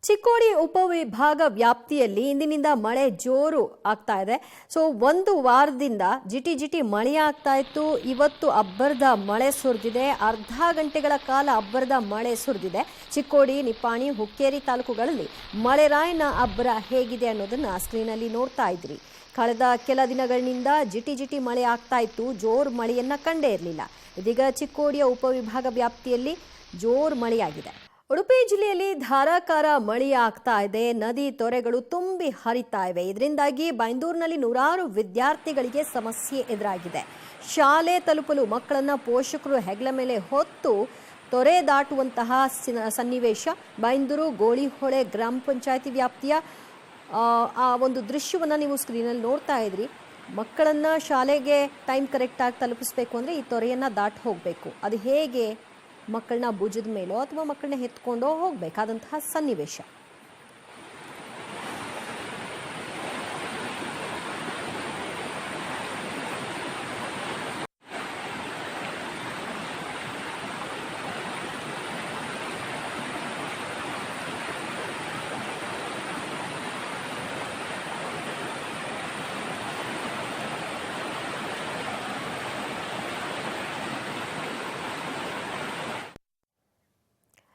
ಚಿಕ್ಕೋಡಿ ಉಪವಿಭಾಗ ವ್ಯಾಪ್ತಿಯಲ್ಲಿ ಇಂದಿನಿಂದ ಮಳೆ ಜೋರು ಆಗ್ತಾ ಇದೆ. ಸೊ ಒಂದು ವಾರದಿಂದ ಜಿಟಿ ಮಳೆ ಆಗ್ತಾ ಇತ್ತು. ಇವತ್ತು ಅಬ್ಬರದ ಮಳೆ ಸುರಿದಿದೆ. ಅರ್ಧ ಗಂಟೆಗಳ ಕಾಲ ಅಬ್ಬರದ ಮಳೆ ಸುರಿದಿದೆ. ಚಿಕ್ಕೋಡಿ, ನಿಪ್ಪಾಣಿ, ಹುಕ್ಕೇರಿ ತಾಲೂಕುಗಳಲ್ಲಿ ಮಳೆರಾಯನ ಅಬ್ಬರ ಹೇಗಿದೆ ಅನ್ನೋದನ್ನ ಸ್ಕ್ರೀನಲ್ಲಿ ನೋಡ್ತಾ ಇದ್ರಿ. ಕಳೆದ ಕೆಲ ದಿನಗಳಿಂದ ಜಿಟಿ ಮಳೆ ಆಗ್ತಾ ಇತ್ತು. ಜೋರು ಮಳೆಯನ್ನ ಕಂಡೇ ಇರಲಿಲ್ಲ. ಇದೀಗ ಚಿಕ್ಕೋಡಿಯ ಉಪವಿಭಾಗ ವ್ಯಾಪ್ತಿಯಲ್ಲಿ ಜೋರು ಮಳೆಯಾಗಿದೆ. ಉಡುಪಿ ಜಿಲ್ಲೆಯಲ್ಲಿ ಧಾರಾಕಾರ ಮಳೆ ಆಗ್ತಾ ಇದೆ. ನದಿ ತೊರೆಗಳು ತುಂಬಿ ಹರಿತಾ ಇವೆ. ಇದರಿಂದಾಗಿ ಬೈಂದೂರಿನಲ್ಲಿ ನೂರಾರು ವಿದ್ಯಾರ್ಥಿಗಳಿಗೆ ಸಮಸ್ಯೆ ಎದುರಾಗಿದೆ. ಶಾಲೆ ತಲುಪಲು ಮಕ್ಕಳನ್ನ ಪೋಷಕರು ಹೆಗಲ ಮೇಲೆ ಹೊತ್ತು ತೊರೆ ದಾಟುವಂತಹ ಸನ್ನಿವೇಶ ಬೈಂದೂರು ಗೋಳಿಹೊಳೆ ಗ್ರಾಮ ಪಂಚಾಯತಿ ವ್ಯಾಪ್ತಿಯ ಆ ಒಂದು ದೃಶ್ಯವನ್ನು ನೀವು ಸ್ಕ್ರೀನಲ್ಲಿ ನೋಡ್ತಾ ಇದ್ರಿ. ಮಕ್ಕಳನ್ನ ಶಾಲೆಗೆ ಟೈಮ್ ಕರೆಕ್ಟಾಗಿ ತಲುಪಿಸ್ಬೇಕು ಅಂದರೆ ಈ ತೊರೆಯನ್ನು ದಾಟಿ ಹೋಗಬೇಕು. ಅದು ಹೇಗೆ? ಮಕ್ಕಳನ್ನ ಭುಜದ ಮೇಲೋ ಅಥವಾ ಮಕ್ಕಳನ್ನ ಎತ್ಕೊಂಡೋ ಹೋಗಬೇಕಾದಂತಹ ಸನ್ನಿವೇಶ.